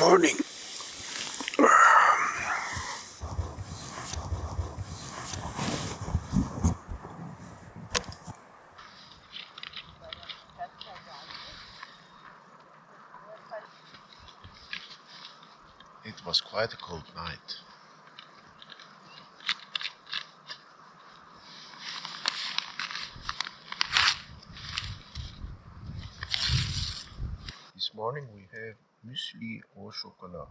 morning. It was quite a cold night. This morning we have muesli au chocolat.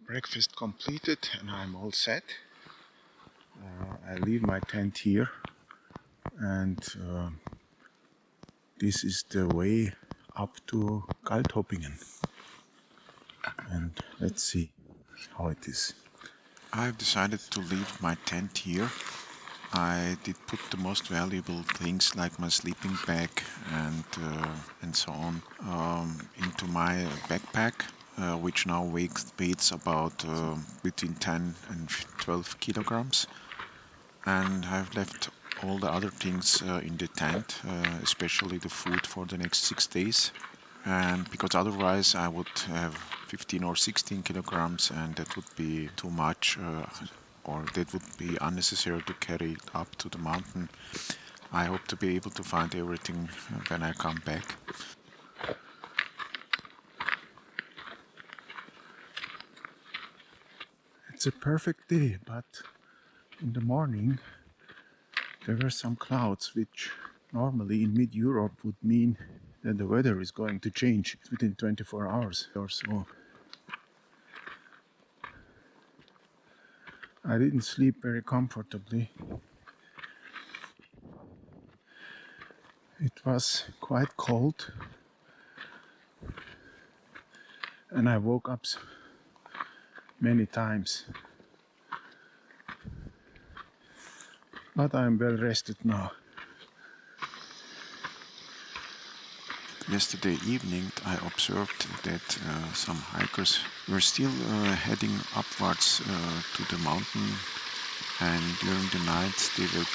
Breakfast completed and I'm all set. I leave my tent here and this is the way up to Galdhøpiggen. And let's see how it is. I've decided to leave my tent here. I did put the most valuable things like my sleeping bag and so on into my backpack, which now weighs about between 10 and 12 kilograms. And I've left all the other things in the tent, especially the food for the next 6 days. And because otherwise I would have 15 or 16 kilograms and that would be too much, or that would be unnecessary to carry it up to the mountain. I hope to be able to find everything when I come back. It's a perfect day, but in the morning there were some clouds which normally in mid-Europe would mean that the weather is going to change within 24 hours or so. I didn't sleep very comfortably. It was quite cold and I woke up many times. But I'm well rested now. Yesterday evening I observed that some hikers were still heading upwards to the mountain, and during the night they were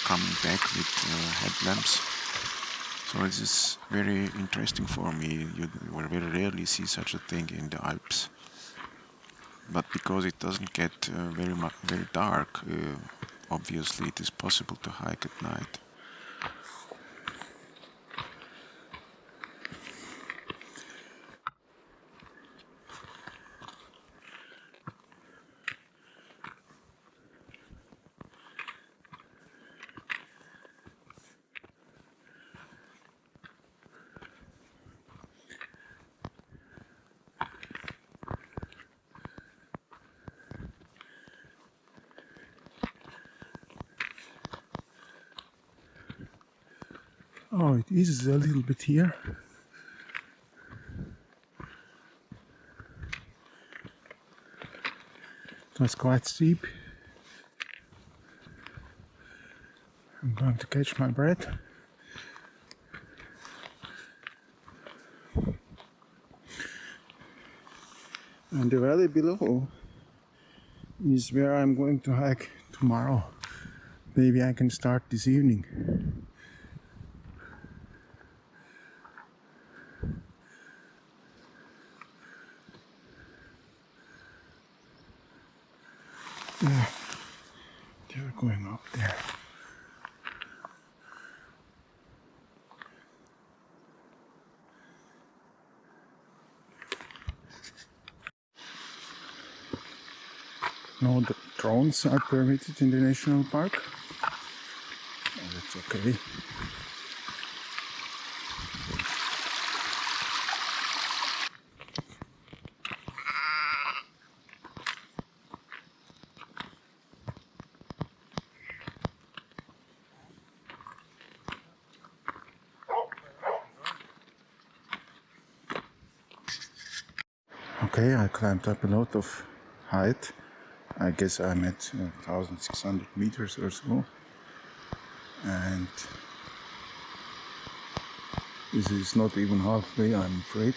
coming back with headlamps. So this is very interesting for me. You will very rarely see such a thing in the Alps. But because it doesn't get very dark, obviously it is possible to hike at night. Oh, it is a little bit here. It was quite steep. I'm going to catch my breath. And the valley below is where I'm going to hike tomorrow. Maybe I can start this evening. They're going up there. No drones are permitted in the national park. Oh, that's okay. Okay, I climbed up a lot of height. I guess I'm at 1,600 meters or so. And this is not even halfway, I'm afraid.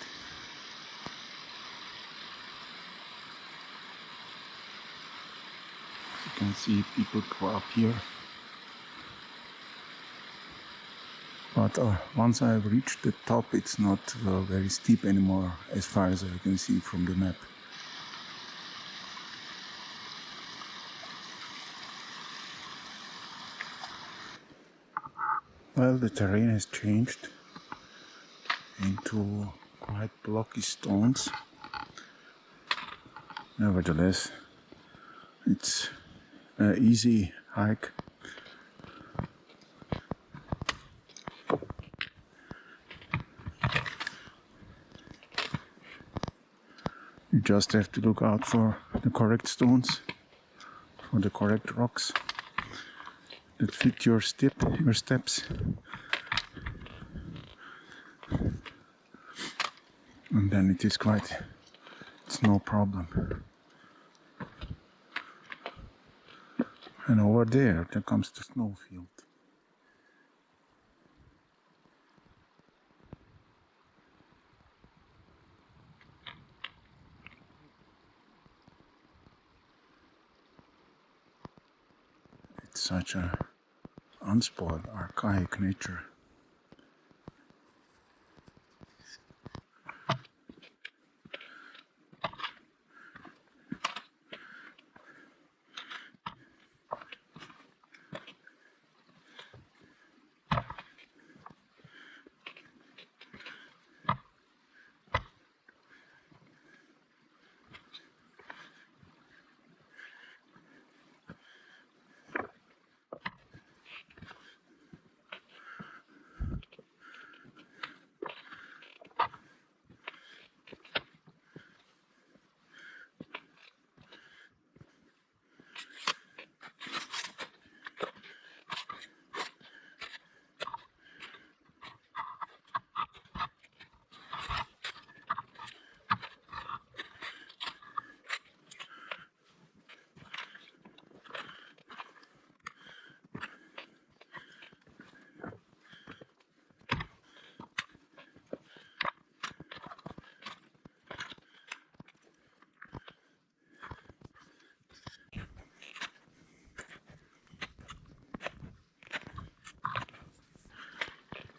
can see people go up here. But once I've reached the top, it's not very steep anymore, as far as I can see from the map. Well, the terrain has changed into quite blocky stones. Nevertheless, it's an easy hike. You just have to look out for the correct stones, for the correct rocks that fit your steps. And then it's no problem. And over there comes the snowfield. It's such a unspoiled, archaic nature.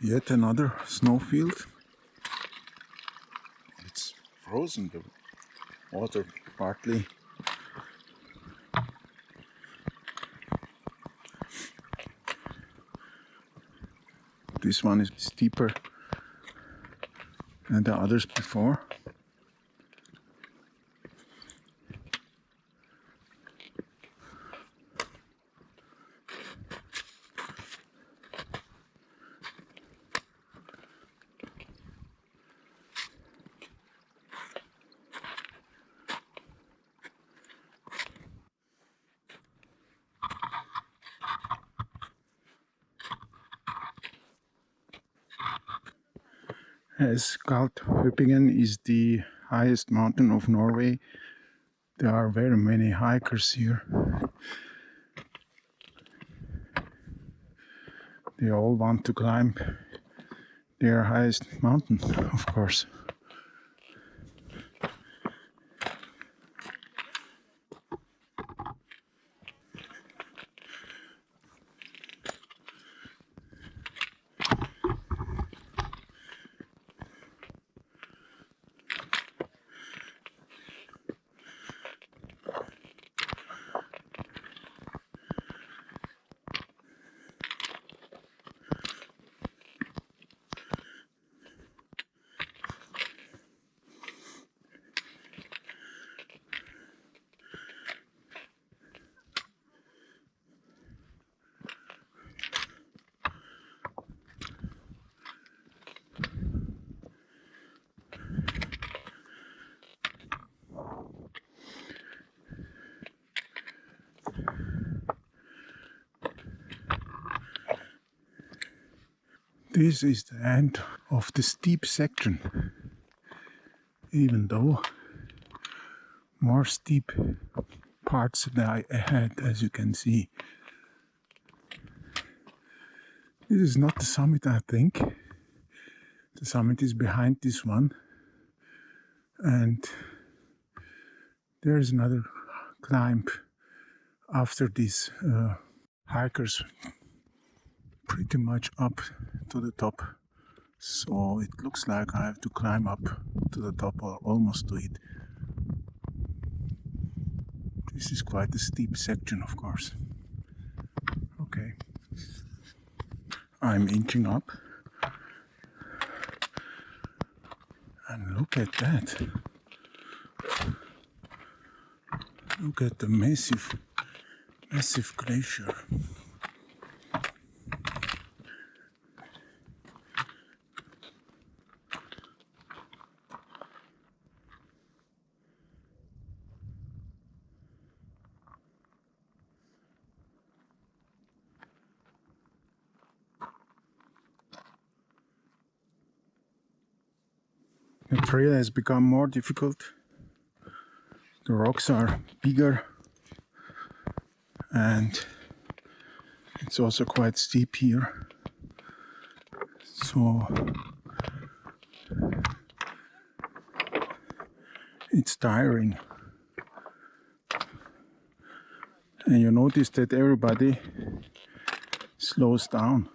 Yet another snowfield. It's frozen, the water partly. This one is steeper than the others before. As Galdhøpiggen is the highest mountain of Norway, there are very many hikers here. They all want to climb their highest mountain, of course. This is the end of the steep section, even though more steep parts lie ahead, as you can see. This is not the summit, I think. The summit is behind this one, and there is another climb after these hikers pretty much up to the top. So it looks like I have to climb up to the top or almost to it. This is quite a steep section, of course. Okay. I'm inching up. And look at that. Look at the massive glacier. The trail has become more difficult. The rocks are bigger and it's also quite steep here. So it's tiring. And you notice that everybody slows down.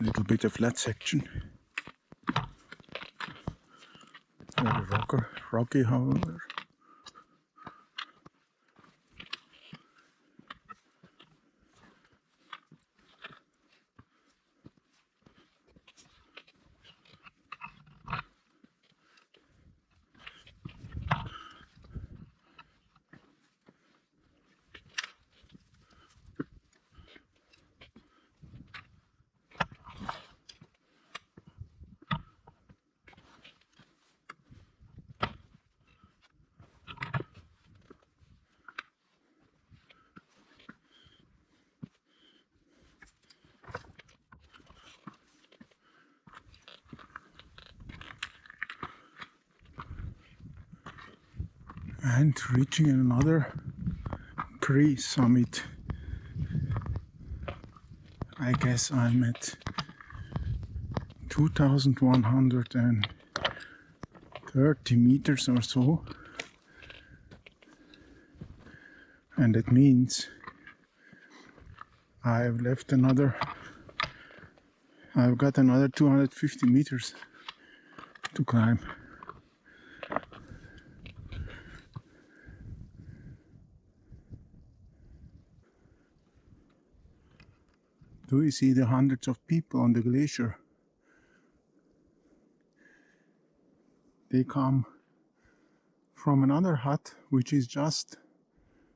A little bit of flat section. Very rocky, however. And reaching another pre-summit. I guess I'm at 2,130 meters or so. And that means I've got another 250 meters to climb. Do you see the hundreds of people on the glacier? They come from another hut which is just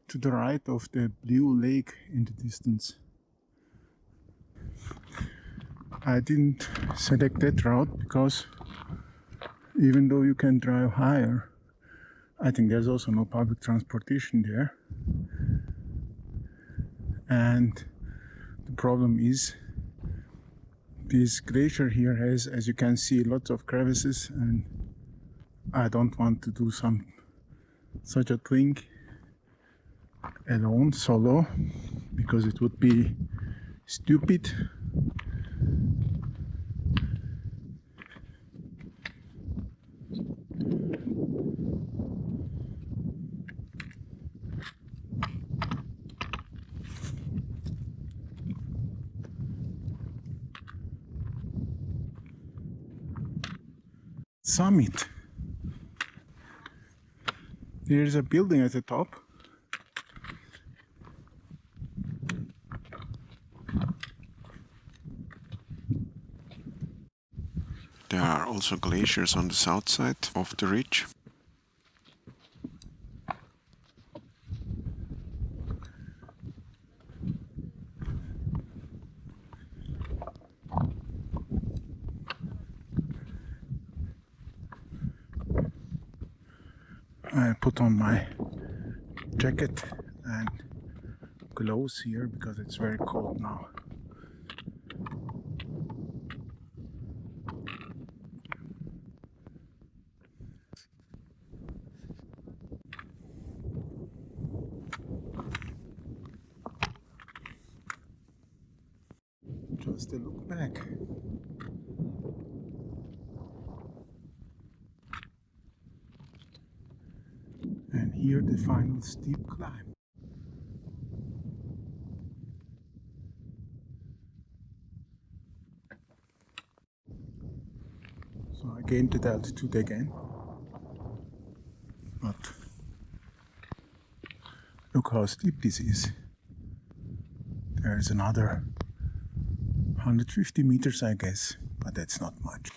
to the right of the blue lake in the distance. I didn't select that route because even though you can drive higher, I think there's also no public transportation there. And the problem is this glacier here has, as you can see, lots of crevices, and I don't want to do such a thing alone, solo, because it would be stupid. Summit. There's a building at the top. There are also glaciers on the south side of the ridge. I put on my jacket and gloves here because it's very cold now. just a look back. And here the final steep climb. So I gained the altitude again. But look how steep this is. There is another 150 meters, I guess, but that's not much.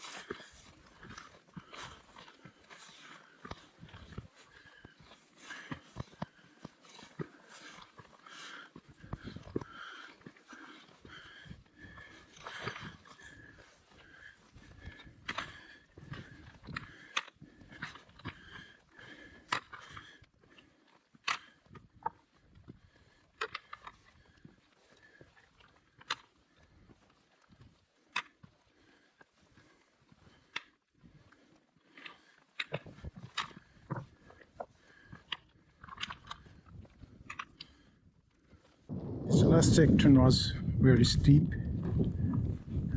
This last section was very steep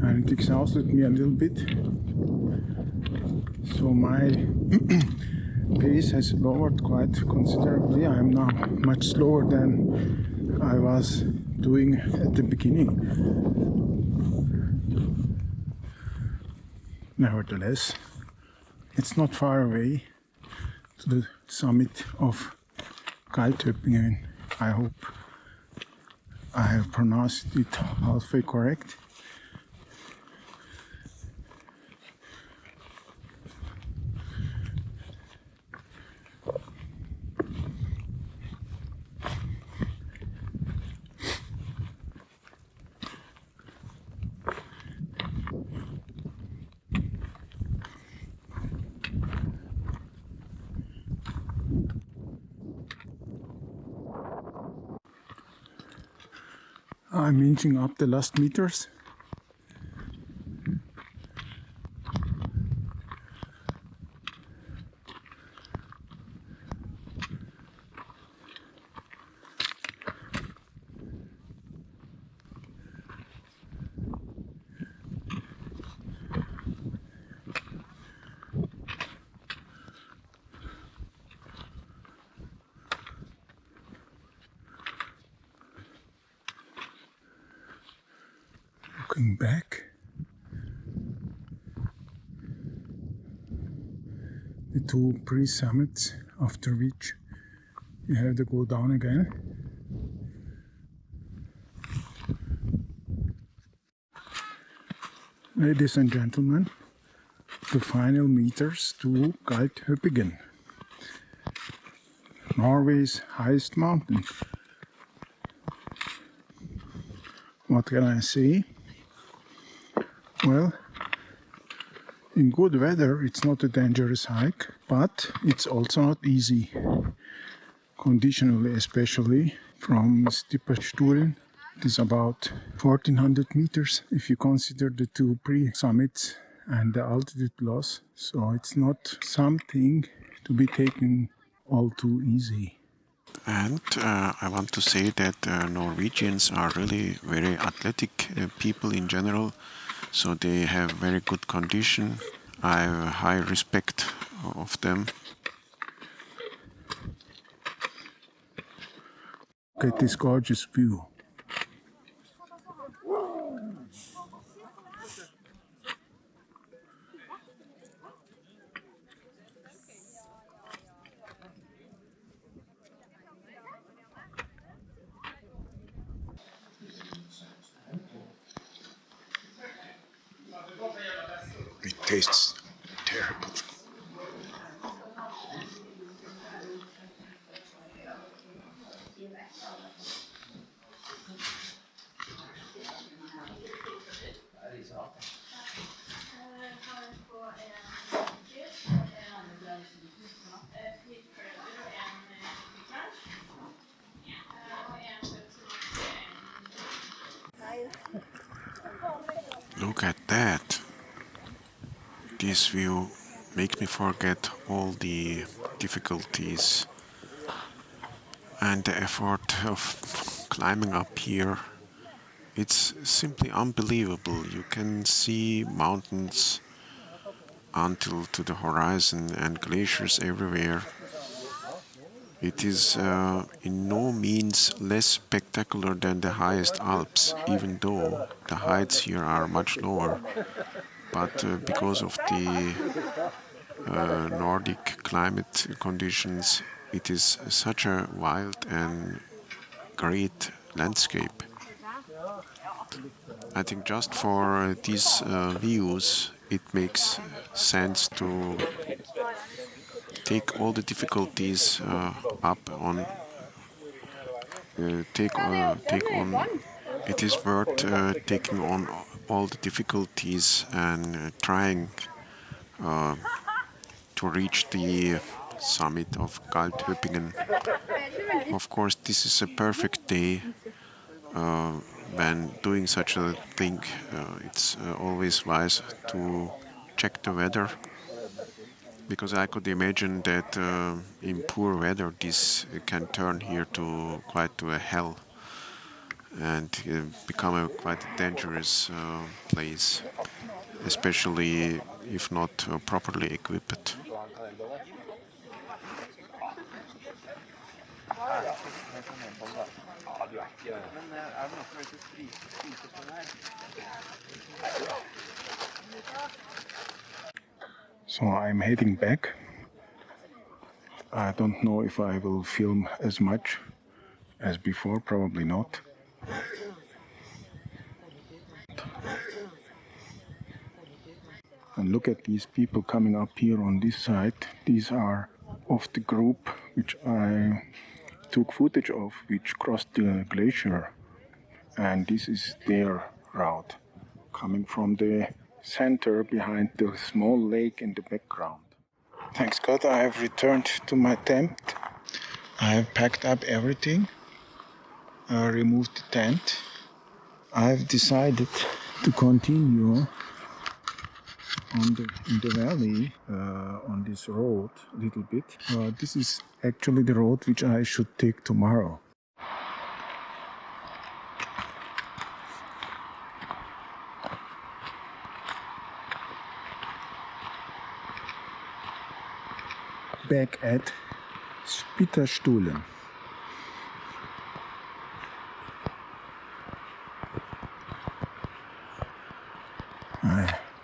and it exhausted me a little bit. So my pace has lowered quite considerably. I am now much slower than I was doing at the beginning. Nevertheless, it's not far away to the summit of Galdhøpiggen. I hope I have pronounced it halfway correct. I'm inching up the last meters. Looking back, the two pre-summits after which you have to go down again. Ladies and gentlemen, the final meters to Galdhøpiggen, Norway's highest mountain. What can I say? Well, in good weather it's not a dangerous hike, but it's also not easy, conditionally especially. From Stipperstuhlen, it is about 1400 meters if you consider the two pre-summits and the altitude loss, so it's not something to be taken all too easy. And I want to say that Norwegians are really very athletic people in general, so they have very good condition. I have high respect of them. Look at this gorgeous view. It tastes terrible. Look at that. This view makes me forget all the difficulties and the effort of climbing up here. It's simply unbelievable. You can see mountains until to the horizon and glaciers everywhere. It is in no means less spectacular than the highest Alps, even though the heights here are much lower. But because of the Nordic climate conditions, it is such a wild and great landscape. I think just for these views, it makes sense to take all the difficulties up on take on. It is worth taking on all the difficulties and trying to reach the summit of Galdhøpiggen. Of course, this is a perfect day when doing such a thing. It's always wise to check the weather, because I could imagine that in poor weather this can turn here to quite to a hell and become a quite dangerous place, especially if not properly equipped. So I'm heading back. I don't know if I will film as much as before, probably not. And look at these people coming up here on this side. These are of the group which I took footage of, which crossed the glacier. And this is their route, coming from the center behind the small lake in the background. Thanks God I have returned to my tent. I have packed up everything, removed the tent. I've decided to continue in the valley on this road a little bit. This is actually the road which I should take tomorrow. Back at Spitterstuhlen.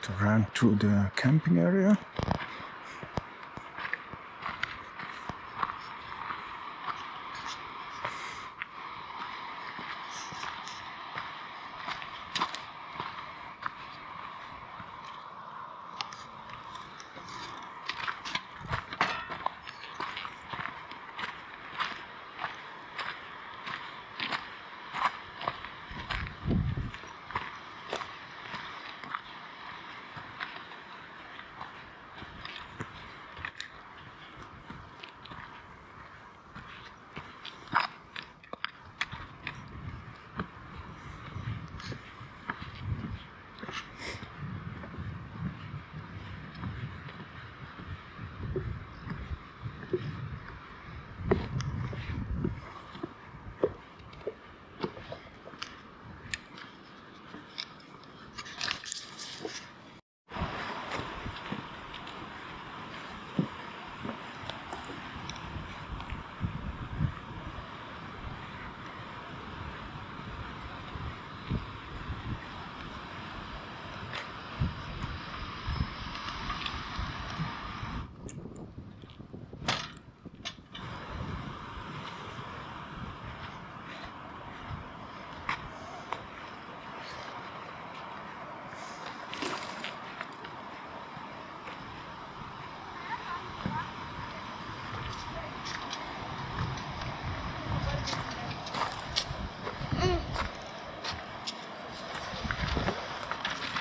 To run through the camping area.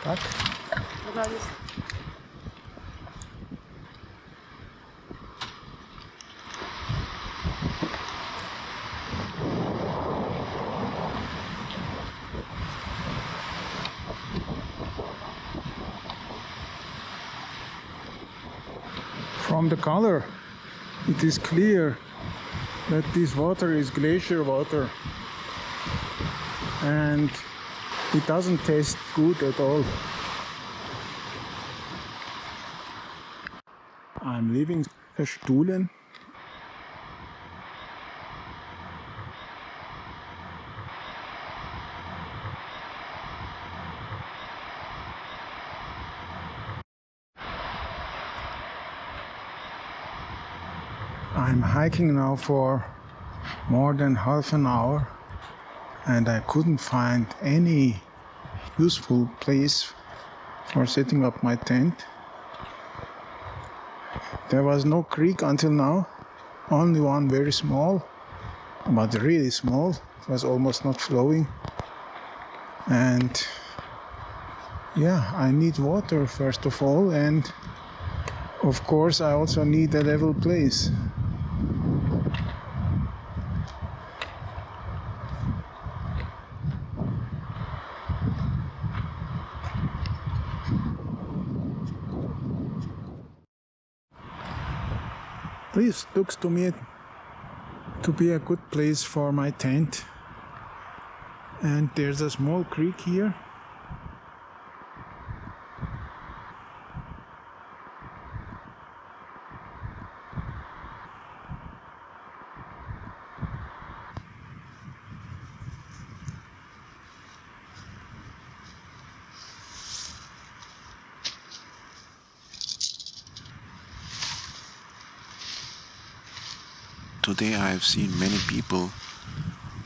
Tak? From the color, it is clear that this water is glacier water, and It doesn't taste good at all. I'm leaving Stuhlen. I'm hiking now for more than half an hour and I couldn't find any useful place for setting up my tent. There was no creek until now, only one very small, but really small. It was almost not flowing. And yeah, I need water first of all, and of course I also need a level place. This looks to me to be a good place for my tent. And there's a small creek here. Today I have seen many people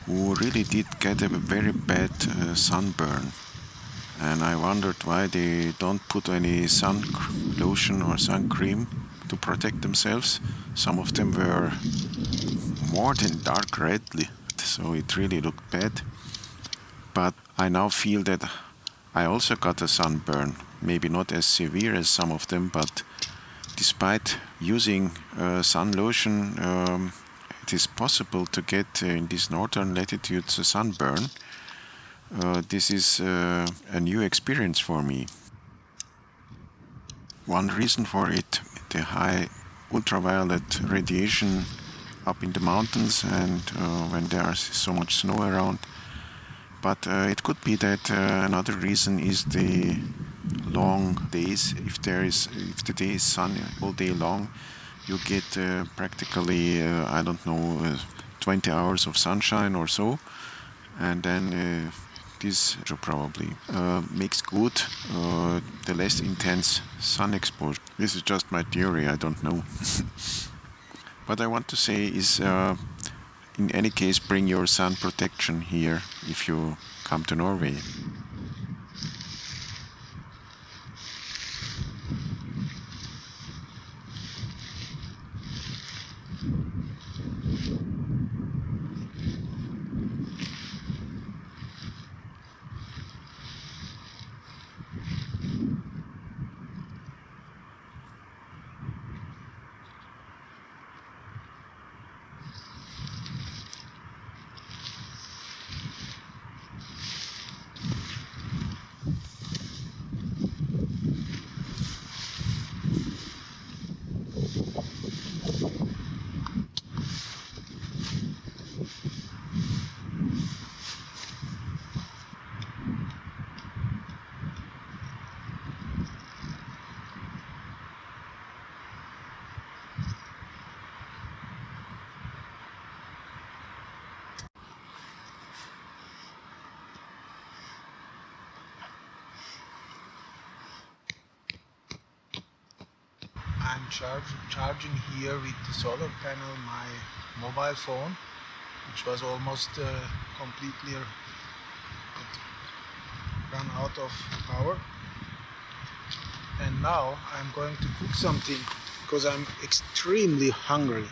who really did get a very bad sunburn, and I wondered why they don't put any sun lotion or sun cream to protect themselves. Some of them were more than dark red, so it really looked bad. But I now feel that I also got a sunburn, maybe not as severe as some of them, but despite using sun lotion, it is possible to get in these northern latitudes a sunburn. This is a new experience for me. One reason for it, the high ultraviolet radiation up in the mountains and when there is so much snow around. But it could be that another reason is the long days. If the day is sunny all day long, you get practically 20 hours of sunshine or so, and then this probably makes good the less intense sun exposure. This is just my theory, I don't know. What I want to say is in any case, bring your sun protection here if you come to Norway. I'm charging here with the solar panel my mobile phone, which was almost completely run out of power. And now I'm going to cook something because I'm extremely hungry.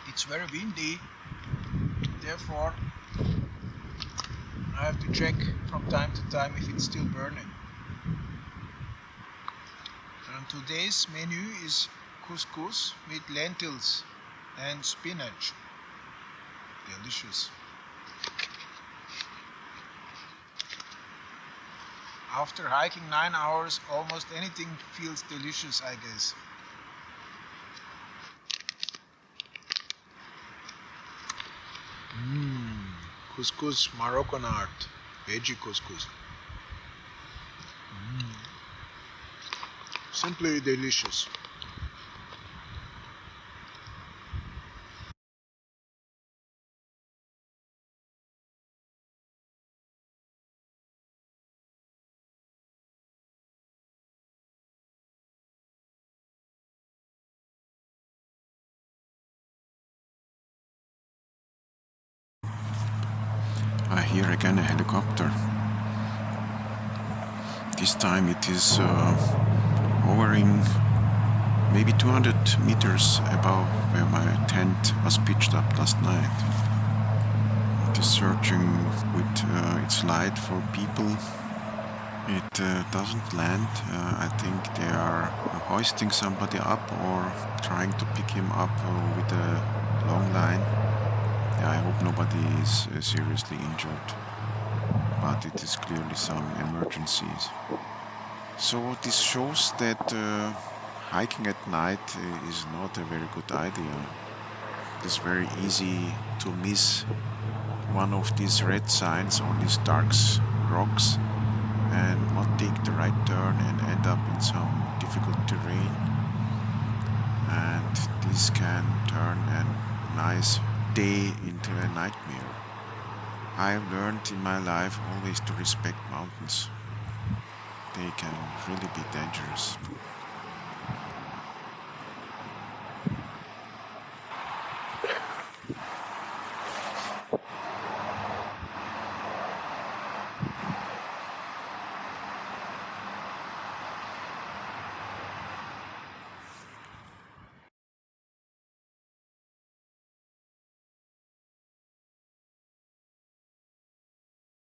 It's very windy, therefore I have to check from time to time if it's still burning. And today's menu is couscous with lentils and spinach. Delicious. After hiking 9 hours, almost anything feels delicious, I guess. Couscous, Moroccan art. Veggie couscous. Simply delicious. I hear again a helicopter. This time it is hovering maybe 200 meters above where my tent was pitched up last night. It is searching with its light for people. It doesn't land. I think they are hoisting somebody up or trying to pick him up with a long line. I hope nobody is seriously injured, but it is clearly some emergencies. So this shows that hiking at night is not a very good idea. It is very easy to miss one of these red signs on these dark rocks and not take the right turn and end up in some difficult terrain. And this can turn a nice day into a nightmare. I've learned in my life always to respect mountains. They can really be dangerous.